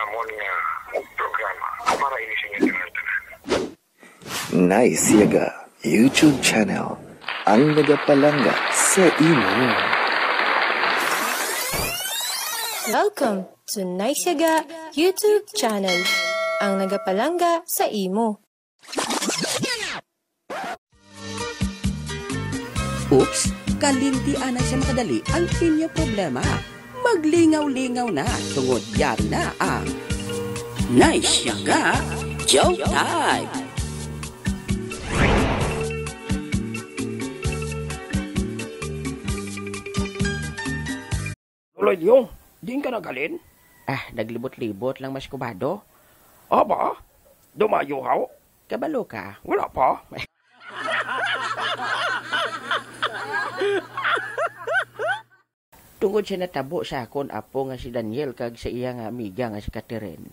namon nga programa para ini sa inyo tanan. Nice Yaga YouTube channel ang nagapalanga sa imo. Welcome to Nice Yaga YouTube channel ang nagapalanga sa imo. Oops, kalintian na siya makadali ang inyong problema. Maglingaw-lingaw na tungod yari na ang Nice Yaga Joke Time! Lloyd yung, diin ka nagalin? Naglibot-libot lang mas kubado. Aba, dumayo haw? Kabalo ka. Wala pa. Tungod siya natabo sa akon apo nga si Daniel kag sa iya nga amiga nga si Catherine.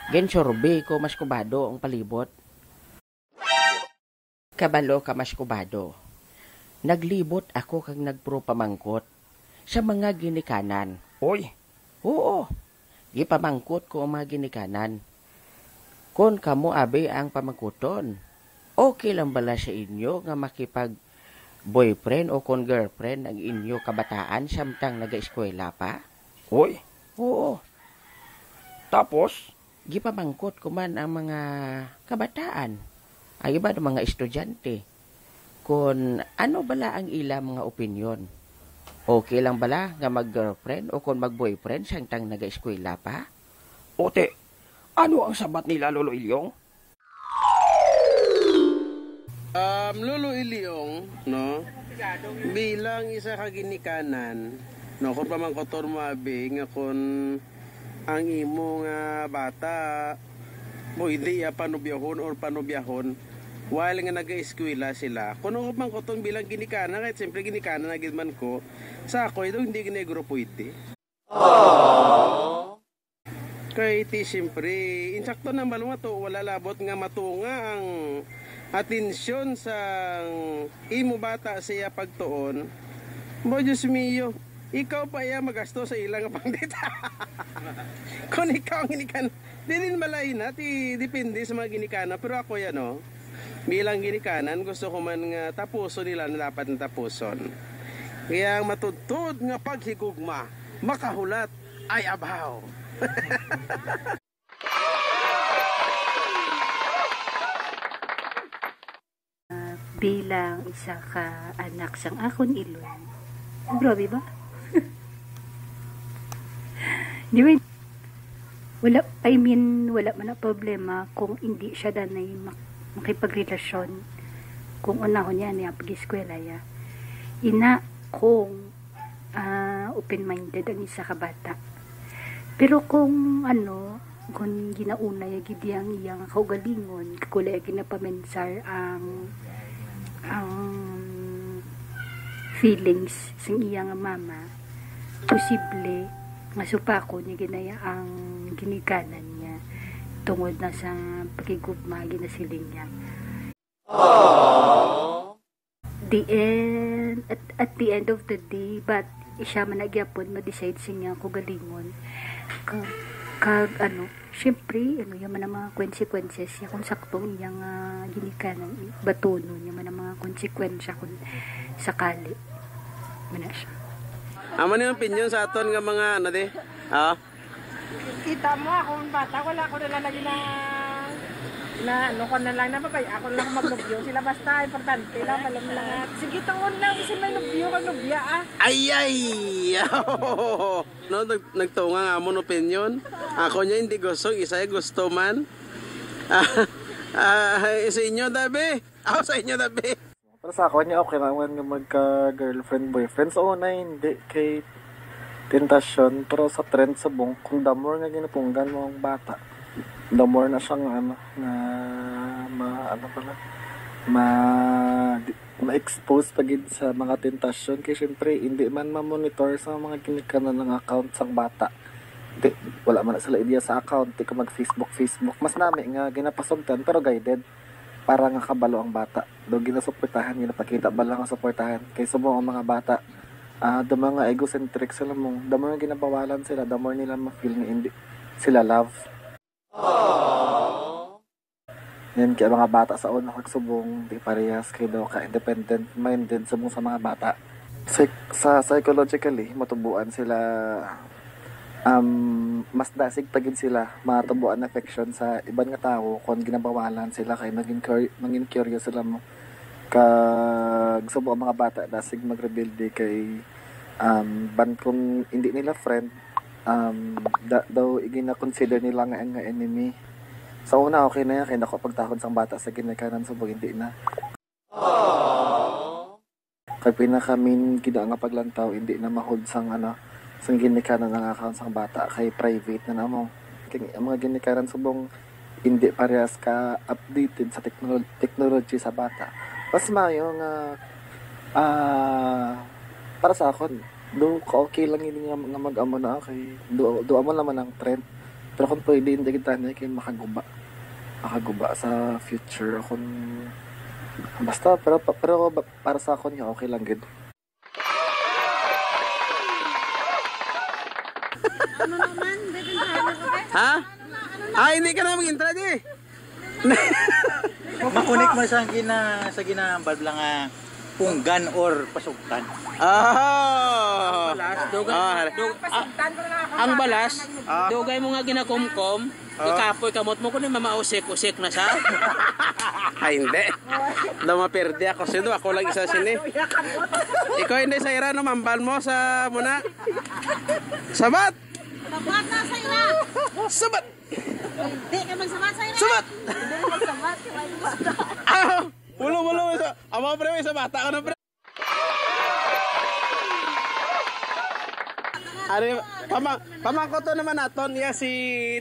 Gensorbe ko mas kubado ang palibot. Kabalo ka mas kubado. Naglibot ako kag nagpro-pamangkot sa mga ginikanan. Oy, Oo, gipamangkot ko ang mga ginikanan. Kon kamo abe ang pamangkuton, okay lang bala sa inyo nga makipag boyfriend o kon girlfriend ang inyo kabataan samtang naga-eskwela pa? oy, Oo, tapos? gipamangkot ko man ang mga kabataan. Ay iba ng mga estudyante. Kung ano bala ang ila mga opinyon. Okay lang bala nga mag-girlfriend o kung mag-boyfriend samtang naga-eskwela pa? Ote, ano ang sabat nila, Lolo Ilyong? Lolo Ilyong, no? Bilang isa ka ginikanan, no, kung pamangkotor mo abi, nga kung ang imo nga bata, mo hindi ya panubyahon or panubyahon, while nga nag-eskwela sila, kung ako mangkoton bilang ginikanan, kahit siyempre ginikanan na gidman ko, sa ako ito hindi ginegro pwede. Kaya iti siyempre, insakto na balong to, wala labot nga matunga ang atensyon sa imo bata siya pagtuon. Bo Diyos mio, ikaw pa iya magasto sa ilang pangdita. Kung ikaw ang ginikan, di rin malay na, depende sa mga ginikana. Pero ako yan, no, bilang ginikanan, gusto ko man nga tapuson nila na dapat na tapuson. Kaya ang matutod nga paghigugma, makahulat ay abaw. Bilang isa ka anak sang akon ilon. Grabe ba? Di ba? Wala man na problema kung hindi siya danay makipagrelasyon. Kung unahon niya niya pag-eskwela ya. Ina kung open-minded ang isa ka bata. Pero kung kung ginauna ya gidiyang iyang kaugalingon, kulay ginapamensar ang feelings sang iyang mama, posible nga supako niya ginaya ang ginikanan niya tungod na sa pagigugma ginasiling niya. At the end of the day, but siya man nagyapon ma-decide siya kugalingon syempre yung man ang mga consequences niya kung saktong iyang ginikanan batono niya man ang mga konsekwensya kung sakali man siya. Aman yung opinion sa aton nga mga Kita mo akong bata, wala ko na lagi na ko na lang na babay, ako lang magnubyo sila basta importante lang alam lang sige taon lang kasi may nubyo kag nubya Ay! No, nagtunga nga mo opinion. Ako niya hindi gusto, isa gusto man. Sa inyo dabi. Ako sa inyo dabi. Pero sa ako niya okay naman nga magka-girlfriend, boyfriend. So una hindi kay tentasyon. Pero sa trend sa bong, kung the more nga ginapunggan mo ang bata, the more na siyang ma-expose pagid sa mga tentasyon. Kaya syempre hindi man ma-monitor sa mga ginikanan ng account sang bata. Di, wala man na sila idea sa account. Di ka mag-Facebook. Mas nami nga ginapasugtan pero guided. Para nga kabalo ang bata. Do ginasuportahan, ginapakita ba lang ang suportahan. Kaysa mo ang mga bata, the mga egocentric sila mo, the more ginabawalan sila, the more nila ma-feel nga hindi sila love. Yan kaya mga bata sa una kagsubong di parehas kay daw ka independent minded subong sa mga bata. Sa psychologically matubuan sila mas dasig pagin sila matubuan affection sa ibang nga tao kung ginabawalan sila kay maging curious sila mo kag subo ang mga bata dasig magrebelde kay ban kung hindi nila friend daw igina-consider nila nga enemy. Sa una, okay na yan. Kaya ako pagtakon sang bata sa ginikanan subog, hindi na. Kaya pinakamin gida nga paglantaw, hindi na mahold sang sang ginikanan ng account sang bata. Kay private na namo. Kaya ang mga ginikanan subong, hindi parehas ka updated sa technology sa bata. Mas mayo nga, para sa akon, do okay lang yun nga mag-amo na kay do amo naman ang trend. Pero kung pwede hindi kita na kayo makaguba sa future kung basta pero para sa akin okay lang gid. Ano naman? Ha? Hindi ka na mag-intra di. Makunik mo sa ginambal lang nga punggan or pasugtan. Ang balas, dugay mo nga ginakumkom, ikapoy kamot mo kunin mamausik-usik na siya. Ay hindi. Daw maperde ako sido, ako lang isa sini. Ikaw hindi sa ira no mambal mo sa muna. Sabat. Sabat na sa ira. Sabat. Hindi ka magsabat sa ira. Sabat. Hindi ka magsabat. Ulo sa. Amo pre sa bata ka na pre. Ari pamangko to naman naton ya si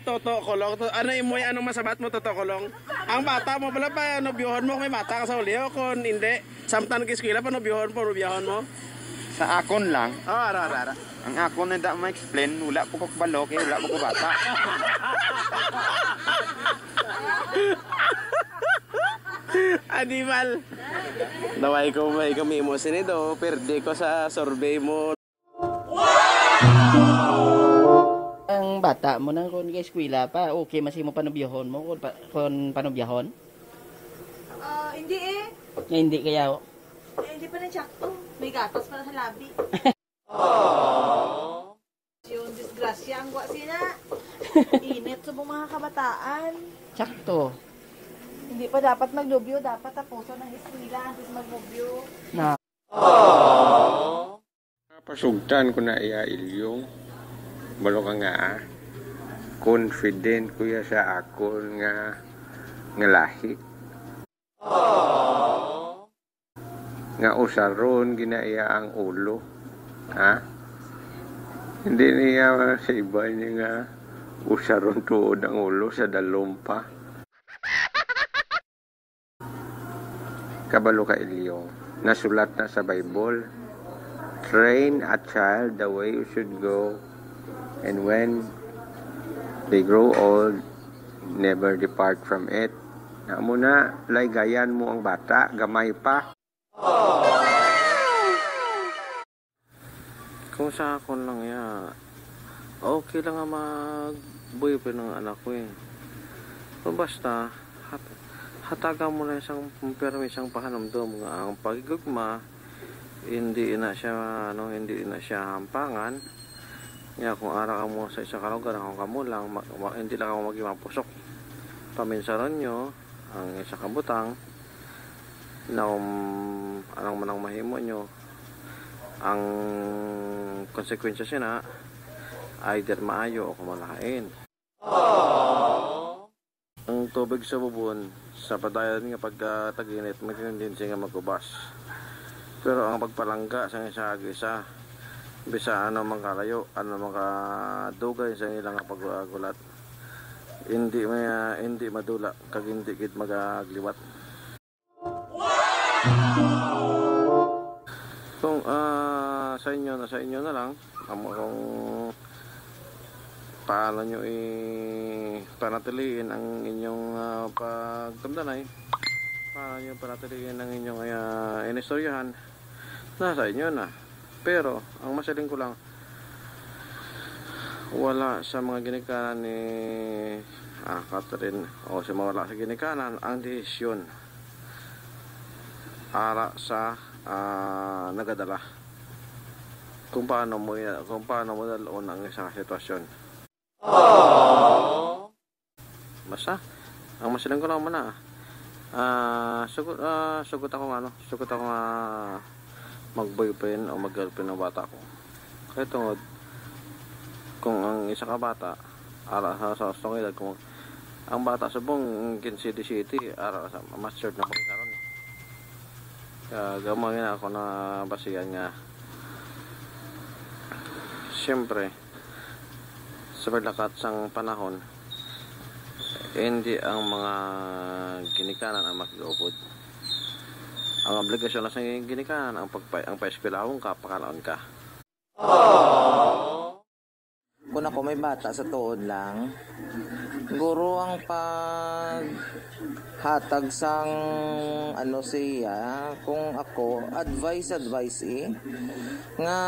Toto Kolong. Ano imo anong masabat mo Toto Kolong? Ang bata mo pala pa nobyohon mo kay bata ka sa uliho kon hindi. Samtan ki eskwela pa nobyohon mo. Sa akon lang. Ara. Ang akon na da ma-explain, wala po ko balo kay wala po ko bata. Animal. Daway ko may kami mo sinido, perde ko sa survey mo. Ang bata mo nang kung eskwela pa, okay masimo panubyahon mo kung panubyahon? Hindi eh. Hindi kaya. Hindi pa na-sakto. May gatas para sa labi. Yung disgrasya ang gwa sina. Init sa mga kabataan. Sakto. Hindi pa dapat magnobyo, dapat tapusan ng eskwela antes magnobyo. Na. Pasugtan ko na iya ilyong. Balo ka nga confident kuya sa akon nga lahi. Nga usaron ginaiya ang ulo. Ha? Hindi niya sa iba niya nga usaron tuod ang ulo sa dalumpa. Kabalo ka ilyong. Nasulat na sa Bible. Train a child the way you should go, and when they grow old, never depart from it. Na muna, laygayan mo ang bata, gamay pa. Kung sa akon lang okay lang nga mag-boyfriend ng anak ko eh. So basta, hatagan mo na isang permisang pahanamdom nga ang pagigugma, hindi na siya hampangan. Kaya kung ara ka mo sa isa ka lugar, kung kamo lang, hindi lang ako maging mapusok. Paminsaran nyo, ang isa kabutang, na anong manang mahimo nyo, ang konsekwensya sina, either maayo o kumalahain. Ang tubig sa bubon, sa padayon nga pagka-taginit, mag-tendency nga magubas. Pero ang pagpalangga sa isa bisa makalayo, makadugay sa ilang paggulat. Hindi madula kag hindi gid magagliwat. Kung sa inyo na lang kung paano nyo panatiliin ang inyong pagdamdanay, paano nyo panatiliin ang inyong inistoryahan, nasa inyo na. Pero ang masaling ko lang, wala sa mga ginikanan ni Catherine o sa mawala sa ginikanan ang desisyon ara sa nagadala kung paano mo daloon ang isang sitwasyon. Basta ang masilang ko lang muna sugot ako mag-boyfriend o mag-girlfriend ng bata ko. Kaya tungod kung ang isa ka bata ara sa edad, kung ang bata subong city ara sa matured na pagkaroon. Kaya gamay na ako na basihan nga siyempre sa paglakat sang panahon hindi ang mga ginikanan ang makiupod. Ang obligasyon na sa ginikanan ang paeskwelahon ka, pakalaon ka. Kung ako may bata sa tuod lang, guro ang paghatag sang siya, kung ako advice nga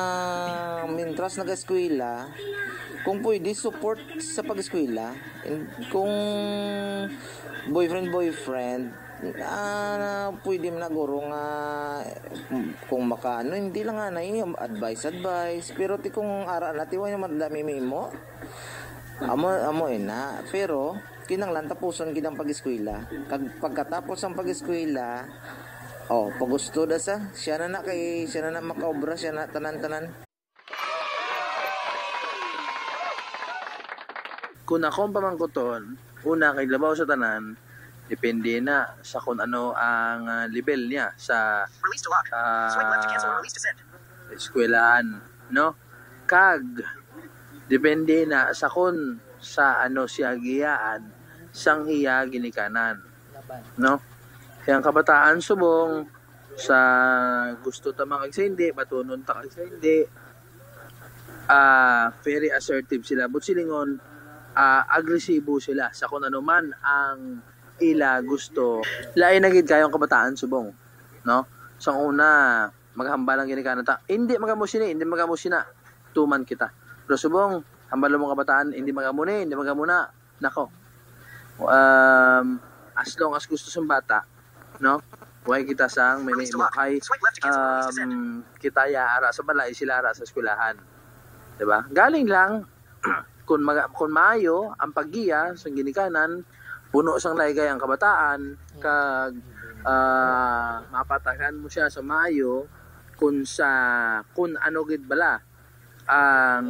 mintras nag-eskwela, kung pwede support sa pag-eskwela, kung boyfriend pwede na guro nga kung makaano hindi lang nga na advice pero ti kung ara natin wala madami mo amo na pero kinanglan tapuson kinang pag-eskwela pagkatapos ang pag-eskwela pag gusto da siya na makaobra siya na tanan kung akong pamangkuton una kay labaw sa tanan depende na sa kung ano ang level niya sa eskwelahan, no? Kag depende na sa kung sa siya giyaan sang iya ginikanan, no? Kaya ang kabataan subong sa gusto ta makagsaindi, batunon ta kagsaindi, very assertive sila, but silingon agresibo sila sa kung ano man ang ila gusto. Lain na gid kayong kabataan subong, no? Sa una maghambal ang ginikanan ta. Hindi magamusina. Tuman kita. Pero subong hambal mo kabataan, hindi magamuna. Nako. As long as gusto sa bata, no? Way kita sang may kay kita ya ara sa balay sila ara sa eskwelahan. 'Di ba? Galing lang kung maayo ang paggiya sa ginikanan, puno sang laygay ang kabataan kag mapatagan mo siya sa maayo kung ano gid bala ang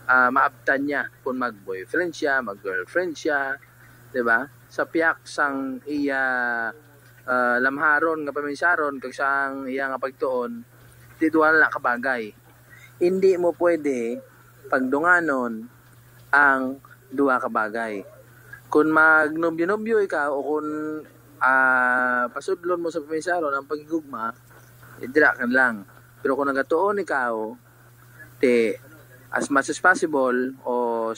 maabtan niya kung mag-boyfriend siya, mag-girlfriend siya, 'di ba? Sa piyak sang iya lamharon nga paminsaron kag sang iya nga pagtuon tidual na kabagay. Hindi mo pwede pagdunganon ang duha ka bagay. Kung magnobyo-nobyo ikaw o kung pasudlon mo sa pamisaron ang pagigugma, idira kan lang. Pero kung nagatuon ikaw, as much as possible, o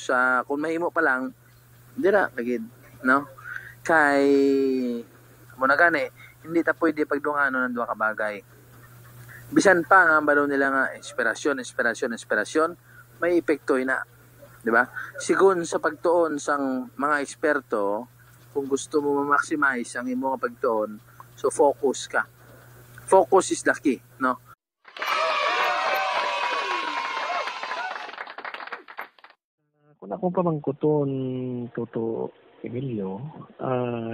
kung mahimo pa lang, dira kagid, no? Kay mo na gani, hindi ta pwede pagdungano ng duha ka bagay. Bisan pa nga balo nila nga inspirasyon, may epekto ina. 'Di ba? Sigun sa pagtuon sang mga eksperto, kung gusto mo ma-maximize ang imong pagtuon, so focus ka. Focus is the key, no? Kung akong pamangkuton Toto Emilio,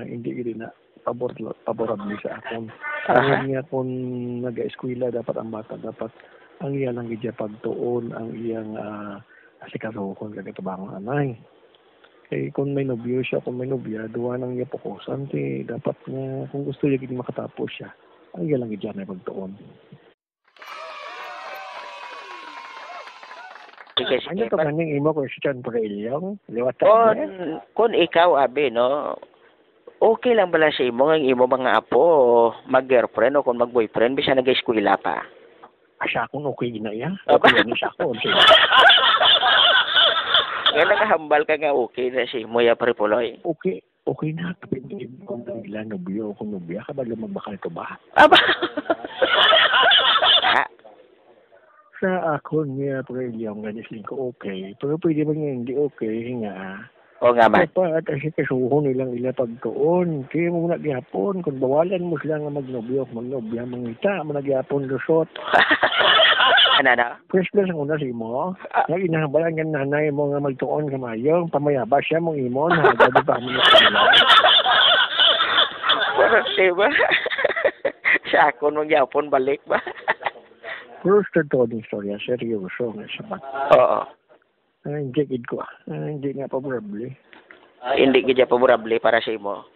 hindi gid na paborable sa akon. Ang niya kung nag-eskwela dapat ang bata dapat ang iya lang gid pagtuon ang iyang asikasuhon kag tabang anay. Kay kung may nobyo siya, kung may nobya, duwa nang iya pokusan, dapat nga kung gusto niya gid makatapos siya, ang iya lang gid na pagtuon. Ano to kaning imo question for ilyong? Kung ikaw abi no, okay lang bala sa imo ang imo mga apo mag-girlfriend o kung mag-boyfriend bisa nag-eskwela pa? Asa akong okay na iya. Okay na siya ako. Nga nakahambal ka nga okay na si Moya Pripuloy. Okay na. Kapit kung nila nobyo o kung nobya ka ba lumabakal ka ba? Aba! Sa akon niya, Prelyong, ganisling ko okay. Pero pwede ba nga hindi okay, nga. O nga man. Dapat kasi kasuhon nilang ila pagtuon. Kaya mo na gihapon, kung bawalan mo sila nga magnobyo, mangita, mo na gihapon lusot. Ano na? First lang ang una si mo, nga inahabalan nga nanay mo nga magtuon ka mayong, pamayaba siya mong imo, nahagado pa mo na sila. Parang diba? Sa akon mong yapon balik ba? Pero sa totoo istorya, seryoso nga sabat. Oo. Hindi gid ko. Hindi nga favorable. Hindi gid paborable para sa imo.